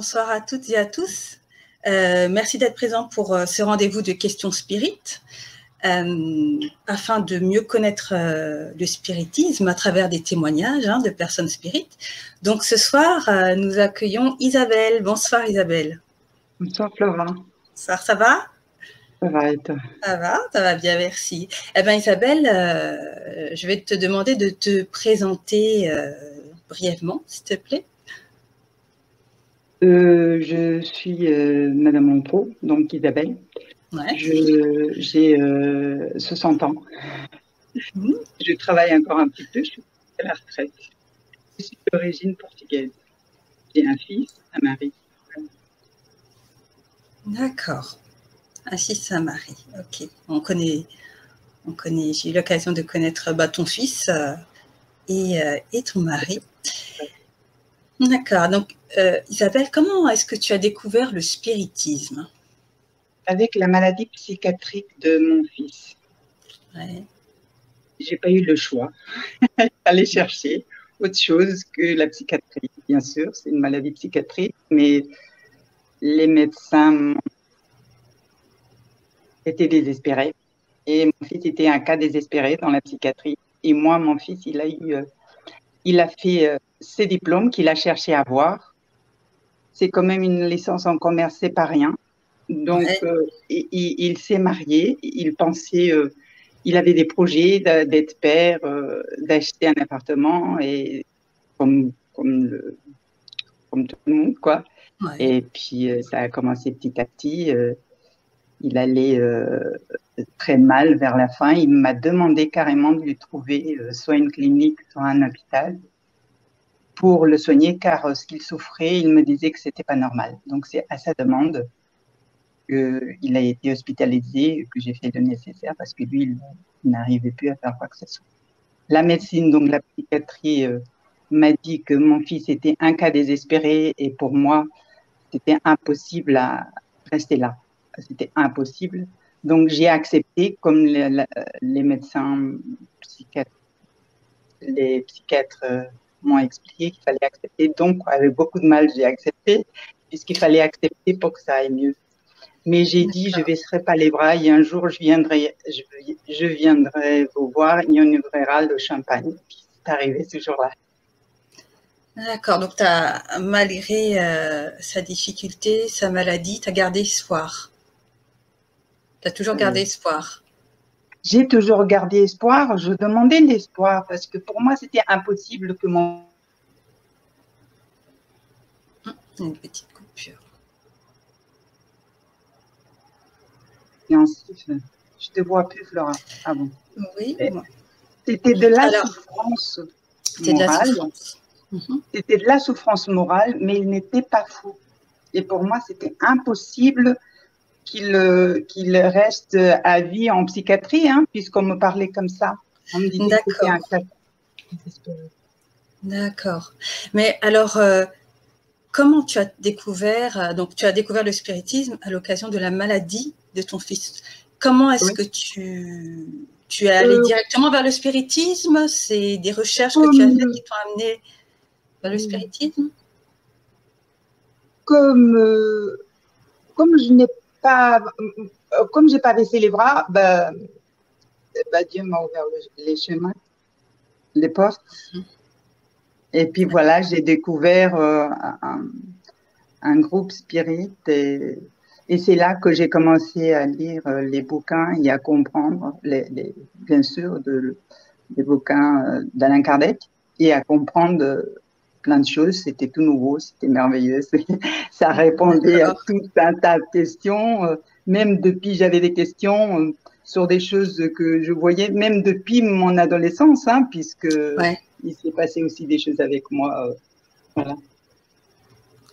bonsoir à toutes et à tous. Merci d'être présents pour ce rendez-vous de questions spirites afin de mieux connaître le spiritisme à travers des témoignages de personnes spirites. Donc ce soir, nous accueillons Isabelle. Bonsoir Isabelle. Bonsoir Flora. Bonsoir, ça va? Ça va et toi? Ça va bien, merci. Eh bien Isabelle, je vais te demander de te présenter brièvement, s'il te plaît. Je suis Madame Lampro, donc Isabelle. Ouais. J'ai 60 ans. Je travaille encore un petit peu, je suis à la retraite. Je suis d'origine portugaise. J'ai un fils, un mari. D'accord. Un fils, un mari. Ok. On connaît. J'ai eu l'occasion de connaître ton fils et ton mari. D'accord. Donc, Isabelle, comment est-ce que tu as découvert le spiritisme? Avec la maladie psychiatrique de mon fils. Ouais. J'ai pas eu le choix. Il fallait chercher autre chose que la psychiatrie. Bien sûr, c'est une maladie psychiatrique, mais les médecins étaient désespérés. Et mon fils était un cas désespéré dans la psychiatrie. Et moi, mon fils, il a fait ses diplômes qu'il a cherché à avoir. C'est quand même une licence en commerce, c'est pas rien. Donc, il s'est marié. Il pensait, il avait des projets d'être père, d'acheter un appartement, et comme tout le monde, quoi. Ouais. Et puis, ça a commencé petit à petit. Il allait très mal vers la fin. Il m'a demandé carrément de lui trouver soit une clinique, soit un hôpital pour le soigner, car ce qu'il souffrait, il me disait que c'était pas normal. Donc c'est à sa demande qu'il a été hospitalisé, que j'ai fait le nécessaire, parce que lui, il n'arrivait plus à faire quoi que ce soit. La médecine, donc la psychiatrie, m'a dit que mon fils était un cas désespéré, et pour moi, c'était impossible à rester là. C'était impossible. Donc, j'ai accepté, comme les médecins psychiatres, les psychiatres m'ont expliqué qu'il fallait accepter. Donc, avec beaucoup de mal, j'ai accepté, puisqu'il fallait accepter pour que ça aille mieux. Mais j'ai dit, je ne baisserai pas les bras, et un jour, je viendrai vous voir, et on ouvrira le champagne. Puis, c'est arrivé ce jour-là. D'accord, donc malgré sa difficulté, sa maladie, tu as gardé espoir. Tu as toujours gardé espoir. J'ai toujours gardé espoir. Je demandais l'espoir parce que pour moi, c'était impossible que mon... Une petite coupure. Et ensuite, je te vois plus, Flora. Ah bon? Oui. C'était de la souffrance morale. C'était de la souffrance morale, mais il n'était pas fou. Et pour moi, c'était impossible qu'il reste à vie en psychiatrie, puisqu'on me parlait comme ça. On me disait que c'était un cas désespéré. D'accord. Mais alors, comment tu as découvert, donc tu as découvert le spiritisme à l'occasion de la maladie de ton fils? Comment est-ce que tu es allé directement vers le spiritisme? C'est des recherches que tu as faites qui t'ont amené vers le spiritisme? Comme je n'ai pas, comme j'ai pas baissé les bras, Dieu m'a ouvert les chemins, les portes. Et puis voilà, j'ai découvert un groupe spirit, et c'est là que j'ai commencé à lire les bouquins et à comprendre, bien sûr, les bouquins d'Alain Kardec, et à comprendre plein de choses. C'était tout nouveau, c'était merveilleux. Ça répondait à tout un tas de questions. Même depuis, j'avais des questions sur des choses que je voyais, même depuis mon adolescence, puisque il s'est passé aussi des choses avec moi. Voilà.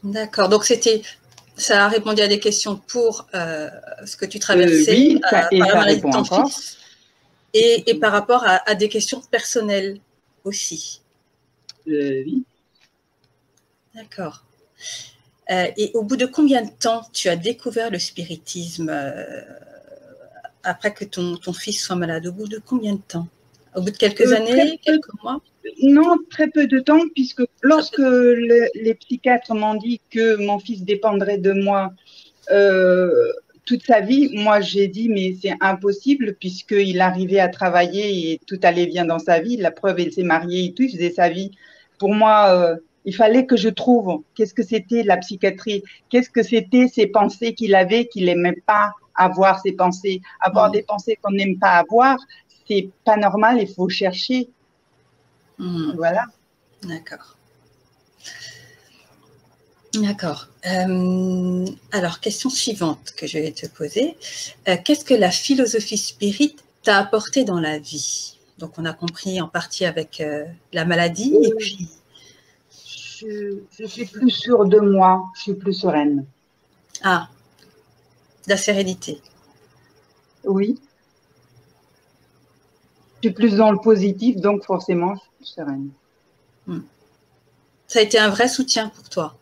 D'accord. Donc, ça a répondu à des questions pour ce que tu traversais, oui, par la maladie de ton fils, et par rapport à des questions personnelles aussi. Oui. D'accord. Et au bout de combien de temps tu as découvert le spiritisme après que ton fils soit malade? Au bout de combien de temps? Au bout de quelques années, quelques mois? Non, très peu de temps, puisque lorsque les psychiatres m'ont dit que mon fils dépendrait de moi toute sa vie, moi j'ai dit mais c'est impossible puisqu'il arrivait à travailler et tout allait bien dans sa vie. La preuve, il s'est marié et tout, il faisait sa vie. Pour moi, il fallait que je trouve qu'est-ce que c'était la psychiatrie, qu'est-ce que c'était ces pensées qu'il avait, qu'il n'aimait pas avoir ces pensées. Avoir des pensées qu'on n'aime pas avoir, c'est pas normal, il faut chercher. Voilà. D'accord. D'accord. Alors, question suivante que je vais te poser. Qu'est-ce que la philosophie spirit t'a apporté dans la vie? Donc, on a compris en partie avec la maladie. Et puis... Je suis plus sûre de moi, je suis plus sereine. Ah, la sérénité. Oui. Je suis plus dans le positif, donc forcément, je suis plus sereine. Ça a été un vrai soutien pour toi?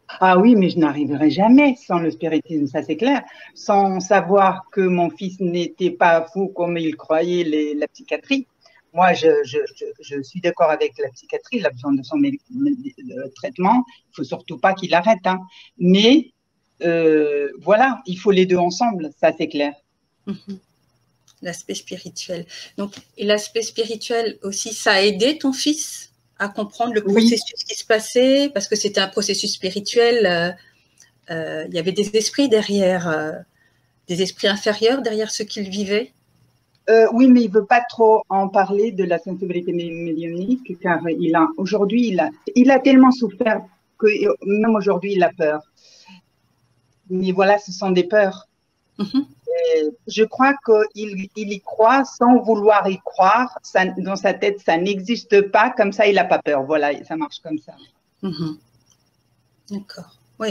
Ah oui, mais je n'arriverai jamais sans le spiritisme, ça c'est clair. Sans savoir que mon fils n'était pas fou comme il croyait la psychiatrie. Moi, je suis d'accord avec la psychiatrie, il a besoin de son traitement. Il ne faut surtout pas qu'il arrête. Hein. Mais voilà, il faut les deux ensemble, ça c'est clair. L'aspect spirituel. Donc, et l'aspect spirituel aussi, ça a aidé ton fils à comprendre le processus qui se passait, parce que c'était un processus spirituel. Il y avait des esprits derrière, des esprits inférieurs derrière ce qu'il vivait. Oui, mais il ne veut pas trop en parler de la sensibilité médiumnique, car aujourd'hui, il a tellement souffert que même aujourd'hui, il a peur. Mais voilà, ce sont des peurs. Je crois qu'il y croit sans vouloir y croire. Ça, dans sa tête, ça n'existe pas. Comme ça, il n'a pas peur. Voilà, ça marche comme ça. D'accord. Oui,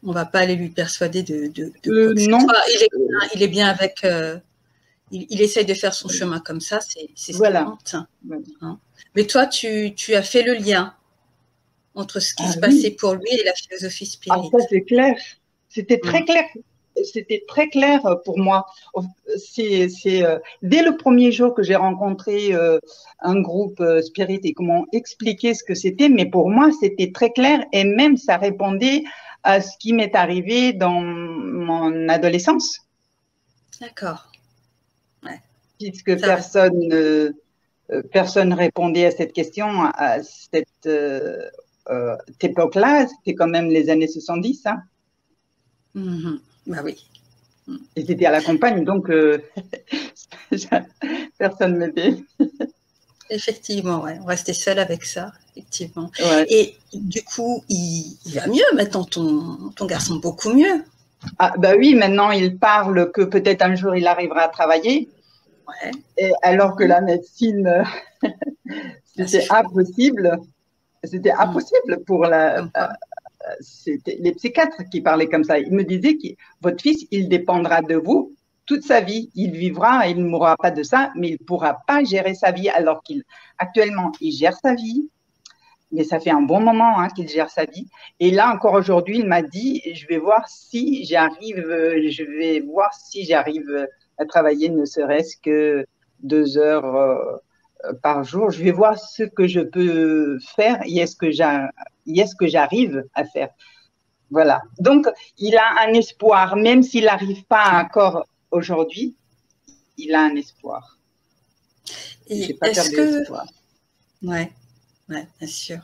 on va pas aller lui persuader de non. Il est bien avec... il essaye de faire son chemin comme ça, c'est ce qui compte. Hein. Mais toi, tu as fait le lien entre ce qui se passait pour lui et la philosophie spirit. Ah, ça, c'est clair. C'était très clair. C'était très clair pour moi. C'est dès le premier jour que j'ai rencontré un groupe spirit et comment expliquer ce que c'était, mais pour moi, c'était très clair et même ça répondait à ce qui m'est arrivé dans mon adolescence. D'accord. Ouais. Puisque personne répondait à cette question à cette époque-là, c'était quand même les années 70. Hein. Bah oui. Et c'était à la campagne, donc personne ne m'aidait. Effectivement, ouais. On restait seul avec ça, effectivement. Ouais. Et du coup, il va mieux maintenant, ton garçon, beaucoup mieux. Ah, bah oui, maintenant il parle que peut-être un jour il arrivera à travailler. Ouais. Et alors que la médecine, c'était impossible. C'était impossible pour c'était les psychiatres qui parlaient comme ça. Ils me disaient que votre fils, il dépendra de vous toute sa vie. Il vivra, il ne mourra pas de ça, mais il ne pourra pas gérer sa vie alors qu'actuellement, il gère sa vie. Mais ça fait un bon moment qu'il gère sa vie. Et là, encore aujourd'hui, il m'a dit, je vais voir si j'arrive à travailler ne serait-ce que 2 heures par jour. Je vais voir ce que je peux faire et est-ce que j'arrive à faire. Voilà. Donc, il a un espoir, même s'il n'arrive pas encore aujourd'hui, il a un espoir. Et est-ce que... Ouais. Ouais, bien sûr.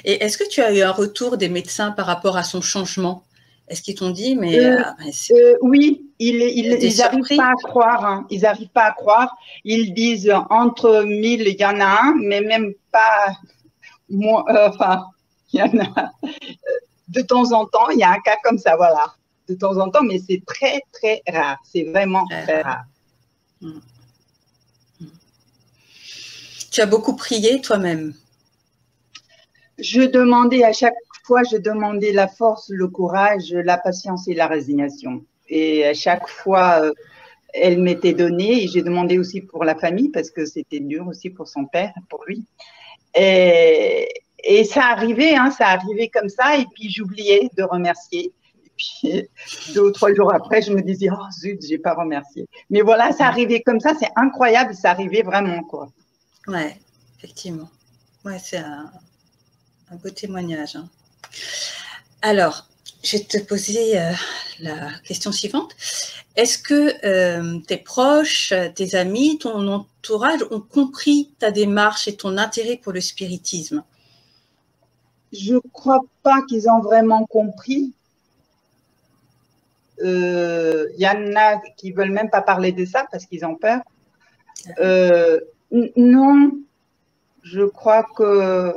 Et est-ce que tu as eu un retour des médecins par rapport à son changement? Est-ce qu'ils t'ont dit, oui, ils n'arrivent pas à croire. Hein. Ils n'arrivent pas à croire. Ils disent entre 1000, il y en a un, mais même pas moins. Enfin, il y en a. De temps en temps, il y a un cas comme ça, voilà. De temps en temps, mais c'est très, très rare. C'est vraiment très rare. Tu as beaucoup prié toi-même? Je demandais à chaque fois, la force, le courage, la patience et la résignation. Et à chaque fois, elle m'était donnée. Et j'ai demandé aussi pour la famille parce que c'était dur aussi pour son père, pour lui. Et ça arrivait comme ça. Et puis j'oubliais de remercier. Et puis 2 ou 3 jours après, je me disais, oh zut, j'ai pas remercié. Mais voilà, ça arrivait comme ça, c'est incroyable, ça arrivait vraiment, quoi. Ouais, effectivement. Ouais, c'est un beau témoignage, hein. Alors, je vais te poser la question suivante. Est-ce que tes proches, tes amis, ton entourage ont compris ta démarche et ton intérêt pour le spiritisme? Je crois pas qu'ils ont vraiment compris. Y en a qui veulent même pas parler de ça parce qu'ils ont peur. Non, je crois que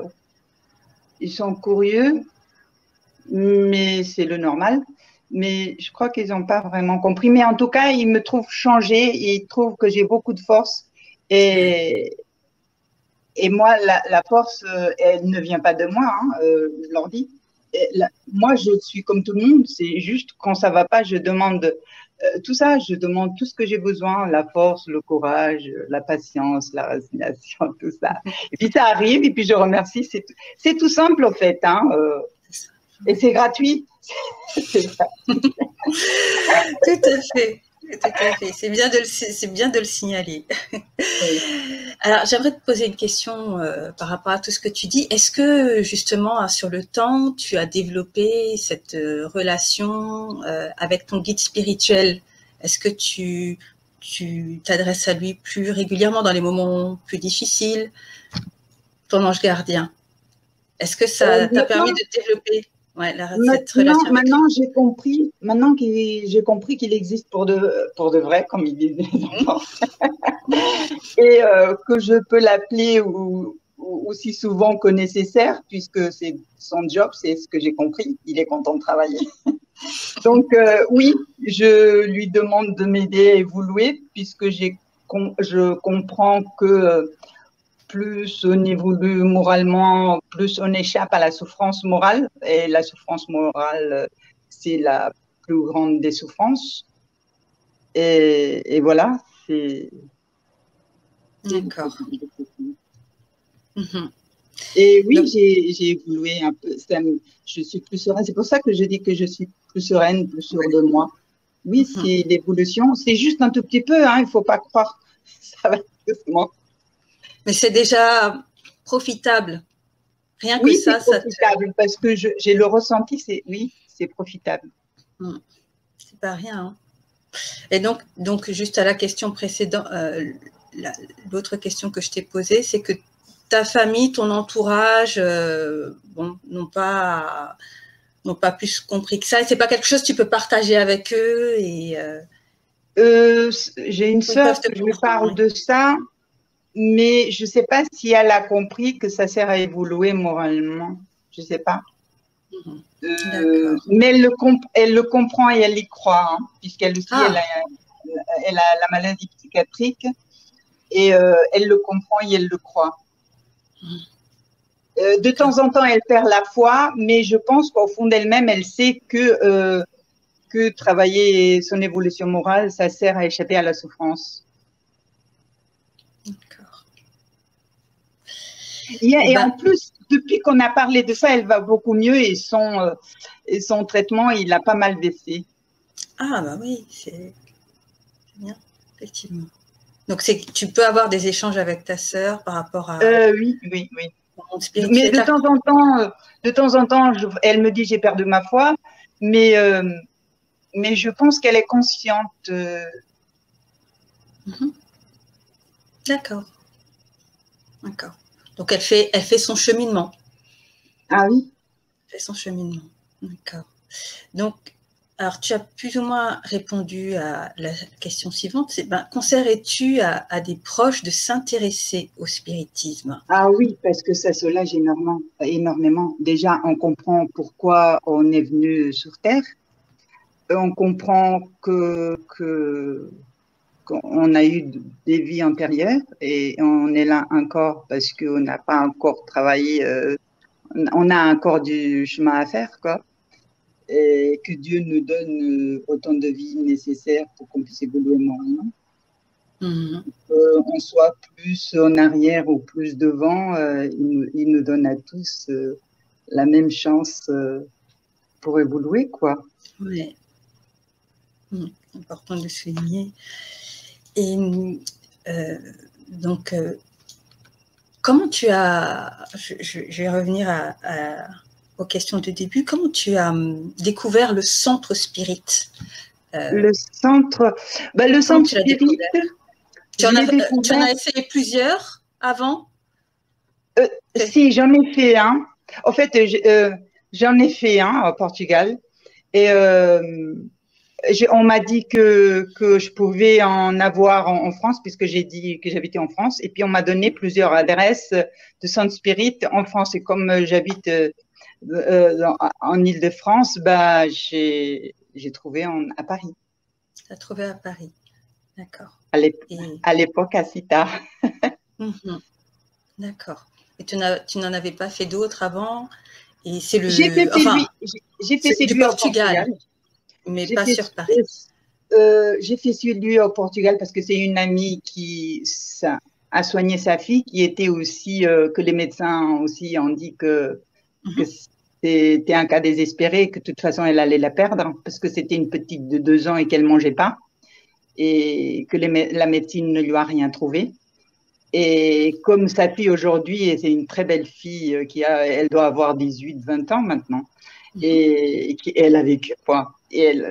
ils sont curieux, mais c'est le normal. Mais je crois qu'ils n'ont pas vraiment compris. Mais en tout cas, ils me trouvent changée. Ils trouvent que j'ai beaucoup de force. Et moi, la force, elle ne vient pas de moi, hein, je leur dis. Moi, je suis comme tout le monde. C'est juste quand ça va pas, je demande tout ça. Je demande tout ce que j'ai besoin, la force, le courage, la patience, la résignation, tout ça. Et puis ça arrive, et puis je remercie. C'est tout simple, en fait. Hein, et c'est gratuit. Tout à fait. Tout à fait. C'est bien de le signaler. Oui. Alors, j'aimerais te poser une question par rapport à tout ce que tu dis. Est-ce que, justement, sur le temps, tu as développé cette relation avec ton guide spirituel? Est-ce que tu t'adresses à lui plus régulièrement dans les moments plus difficiles, ton ange gardien? Est-ce que ça t'a permis de développer cette relation avec lui? Maintenant, j'ai compris. Maintenant que j'ai compris qu'il existe pour de vrai, comme ils disent les enfants, et que je peux l'appeler aussi souvent que nécessaire, puisque c'est son job, c'est ce que j'ai compris. Il est content de travailler. Donc oui, je lui demande de m'aider à évoluer, puisque je comprends que plus on évolue moralement, plus on échappe à la souffrance morale. Et la souffrance morale, c'est la plus grande des souffrances. Et voilà, c'est. D'accord. Et oui, j'ai évolué un peu. Je suis plus sereine. C'est pour ça que je dis que je suis plus sereine, plus sûre de moi. Oui, c'est l'évolution. C'est juste un tout petit peu, hein, il ne faut pas croire. Ça va doucement. Mais c'est déjà profitable. Rien que ça, c'est profitable parce que j'ai le ressenti, c'est profitable. C'est pas rien. Hein. Et donc, juste à la question précédente, l'autre question que je t'ai posée, c'est que ta famille, ton entourage, n'ont pas plus compris que ça. Et c'est pas quelque chose que tu peux partager avec eux. Et j'ai une sœur que je lui parle de ça, mais je sais pas si elle a compris que ça sert à évoluer moralement. Je sais pas. Mais elle le comprend et elle y croit, hein, puisqu'elle aussi, elle a la maladie psychiatrique et elle le comprend et elle le croit. De temps en temps, elle perd la foi, mais je pense qu'au fond d'elle-même, elle sait que travailler son évolution morale, ça sert à échapper à la souffrance. D'accord. Et en plus, depuis qu'on a parlé de ça, elle va beaucoup mieux et son traitement, il a pas mal baissé. Ah bah oui, c'est bien, effectivement. Donc tu peux avoir des échanges avec ta sœur par rapport à… Oui. Mais de temps en temps, elle me dit j'ai perdu ma foi, mais je pense qu'elle est consciente. D'accord. Donc elle fait son cheminement. Ah oui. Elle fait son cheminement. D'accord. Donc, alors tu as plus ou moins répondu à la question suivante. C'est conseillerais-tu à des proches de s'intéresser au spiritisme? Ah oui, parce que ça soulage énormément. Déjà, on comprend pourquoi on est venu sur Terre. On comprend qu'on a eu des vies antérieures et on est là encore parce qu'on n'a pas encore travaillé. On a encore du chemin à faire, quoi. Et que Dieu nous donne autant de vies nécessaires pour qu'on puisse évoluer moralement. On soit plus en arrière ou plus devant, il nous donne à tous la même chance pour évoluer, quoi. Oui, important de le souligner. Et donc, comment tu as, je vais revenir aux questions de début, comment tu as découvert le centre spirit? Le centre, le centre spirit, tu en as essayé plusieurs avant? Si, j'en ai fait un. En fait, j'en ai fait un au Portugal. Et on m'a dit que je pouvais en avoir en France, puisque j'ai dit que j'habitais en France. Et puis, on m'a donné plusieurs adresses de centre spirit en France. Et comme j'habite en Île-de-France, j'ai trouvé à Paris. Tu as trouvé à Paris, d'accord. À l'époque, à Cita. D'accord. Et tu n'en avais pas fait d'autres avant? Et c'est le. J'ai fait celui au Portugal, mais pas sur Paris. J'ai fait celui au Portugal parce que c'est une amie qui a soigné sa fille, qui était aussi que les médecins aussi ont dit que c'était un cas désespéré, que de toute façon elle allait la perdre parce que c'était une petite de 2 ans et qu'elle mangeait pas et que la médecine ne lui a rien trouvé. Et comme sa fille aujourd'hui, c'est une très belle fille elle doit avoir 18-20 ans maintenant, et elle a vécu quoi. Et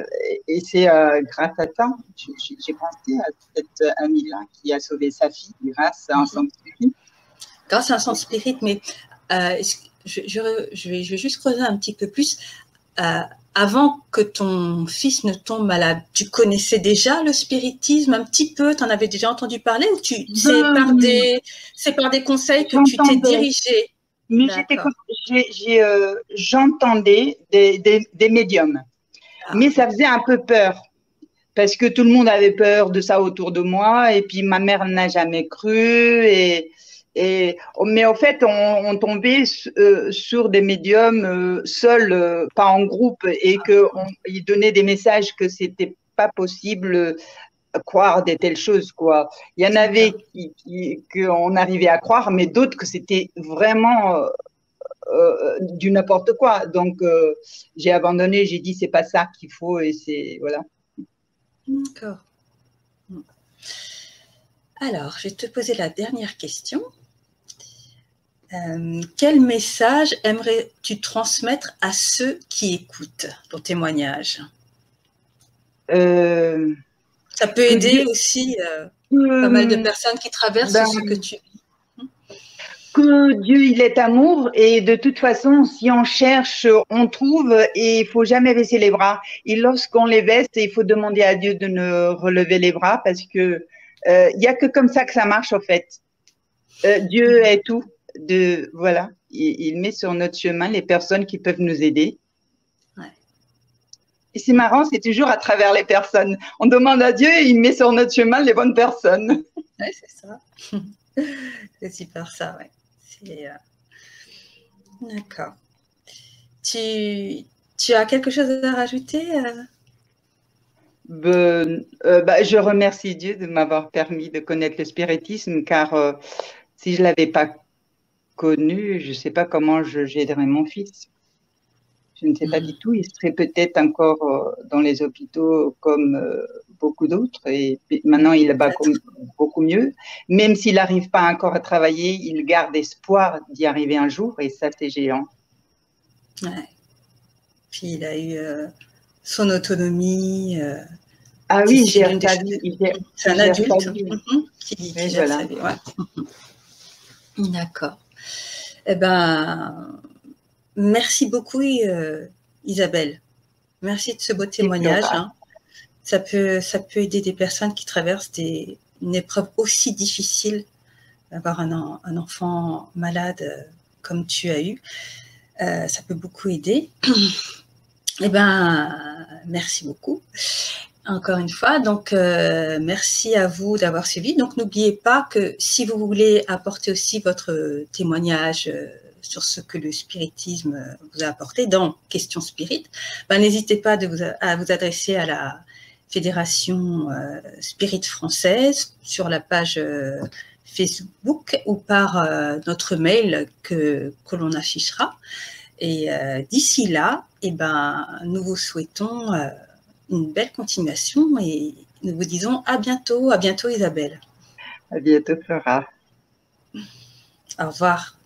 c'est grâce à ça, j'ai pensé à cette amie-là qui a sauvé sa fille grâce à un centre spirit. Grâce à un centre spirit, mais je vais juste creuser un petit peu plus. Avant que ton fils ne tombe malade, tu connaissais déjà le spiritisme un petit peu? Tu en avais déjà entendu parler ou c'est par des conseils que tu t'es dirigé? Mais j'entendais des médiums. Mais ça faisait un peu peur parce que tout le monde avait peur de ça autour de moi et puis ma mère n'a jamais cru mais en fait on tombait sur des médiums seuls, pas en groupe, et qu'ils donnaient des messages que c'était pas possible croire des telles choses quoi. Il y en avait qu'on arrivait à croire, mais d'autres que c'était vraiment du n'importe quoi. Donc j'ai abandonné, j'ai dit c'est pas ça qu'il faut, et c'est voilà. D'accord. Alors, je vais te poser la dernière question. Quel message aimerais-tu transmettre à ceux qui écoutent ton témoignage? Ça peut aider aussi pas mal de personnes qui traversent ce que tu vis. Que Dieu, il est amour, et de toute façon, si on cherche, on trouve, et il faut jamais baisser les bras. Et lorsqu'on les baisse, il faut demander à Dieu de ne relever les bras, parce que il y a que comme ça que ça marche en fait. Dieu est tout. Voilà, il met sur notre chemin les personnes qui peuvent nous aider. Ouais. Et c'est marrant, c'est toujours à travers les personnes. On demande à Dieu et il met sur notre chemin les bonnes personnes. Oui, c'est ça. C'est super ça, ouais. D'accord. Tu as quelque chose à rajouter? Je remercie Dieu de m'avoir permis de connaître le spiritisme, car si je ne l'avais pas connu, je ne sais pas comment j'aiderais mon fils. Je ne sais pas du tout. Il serait peut-être encore dans les hôpitaux comme beaucoup d'autres. Et maintenant, il va beaucoup mieux. Même s'il n'arrive pas encore à travailler, il garde espoir d'y arriver un jour. Et ça, c'est géant. Ouais. Puis il a eu son autonomie. Ah oui, c'est un adulte qui gère sa vie. Ouais. D'accord. Eh ben, merci beaucoup, Isabelle. Merci de ce beau témoignage. Hein. Ça peut aider des personnes qui traversent une épreuve aussi difficile, d'avoir un enfant malade comme tu as eu. Ça peut beaucoup aider. Eh ben, merci beaucoup. Encore une fois, donc merci à vous d'avoir suivi. Donc n'oubliez pas que si vous voulez apporter aussi votre témoignage sur ce que le spiritisme vous a apporté dans Questions Spirit, ben, n'hésitez pas à vous adresser à la Fédération Spirit française sur la page Facebook ou par notre mail que l'on affichera. Et d'ici là, eh ben, nous vous souhaitons une belle continuation et nous vous disons à bientôt Isabelle. À bientôt, Flora. Au revoir.